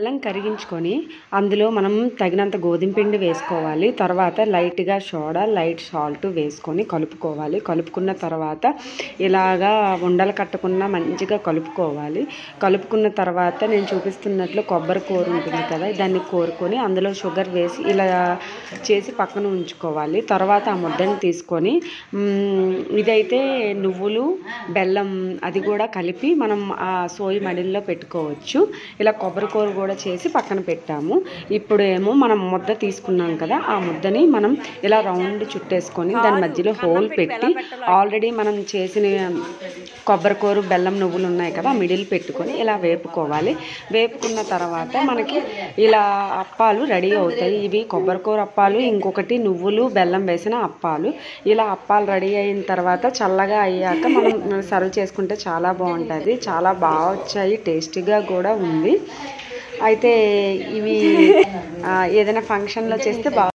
బెల్లం కరిగించుకొని అందులో మనం తగినంత గోధుమ పిండి వేసుకోవాలి. తర్వాత లైట్గా సోడా, లైట్ సాల్ట్ వేసుకొని కలుపుకోవాలి. కలుపుకున్న తర్వాత ఇలాగా ఉండలు కట్టకుండా మంచిగా కలుపుకోవాలి. కలుపుకున్న తర్వాత నేను చూపిస్తున్నట్లు కొబ్బరి కూర ఉంటుంది కదా, దాన్ని కోరుకొని అందులో షుగర్ వేసి ఇలా చేసి పక్కన ఉంచుకోవాలి. తర్వాత ఆ ముద్దని తీసుకొని ఇదైతే నువ్వులు బెల్లం అది కూడా కలిపి మనం ఆ సోయి మడిల్లో పెట్టుకోవచ్చు. ఇలా కొబ్బరి కూర కూడా చేసి పక్కన పెట్టాము. ఇప్పుడు ఏమో మనం ముద్ద తీసుకున్నాం కదా, ఆ ముద్దని మనం ఇలా రౌండ్ చుట్టేసుకొని దాని మధ్యలో హోల్ పెట్టి ఆల్రెడీ మనం చేసిన కొబ్బరి కూర బెల్లం నువ్వులు ఉన్నాయి కదా, మిడిల్ పెట్టుకొని ఇలా వేపుకోవాలి. వేపుకున్న తర్వాత మనకి ఇలా అప్పాలు రెడీ అవుతాయి. ఇవి కొబ్బరి కూర అప్పాలు, ఇంకొకటి నువ్వులు బెల్లం వేసిన అప్పాలు. ఇలా అప్పాలు రెడీ అయిన తర్వాత చల్లగా అయ్యాక మనం సర్వ్ చేసుకుంటే చాలా బాగుంటుంది. చాలా బాగా వచ్చాయి, టేస్టీగా కూడా ఉంది. అయితే ఇవి ఏదైనా ఫంక్షన్లో చేస్తే బాగా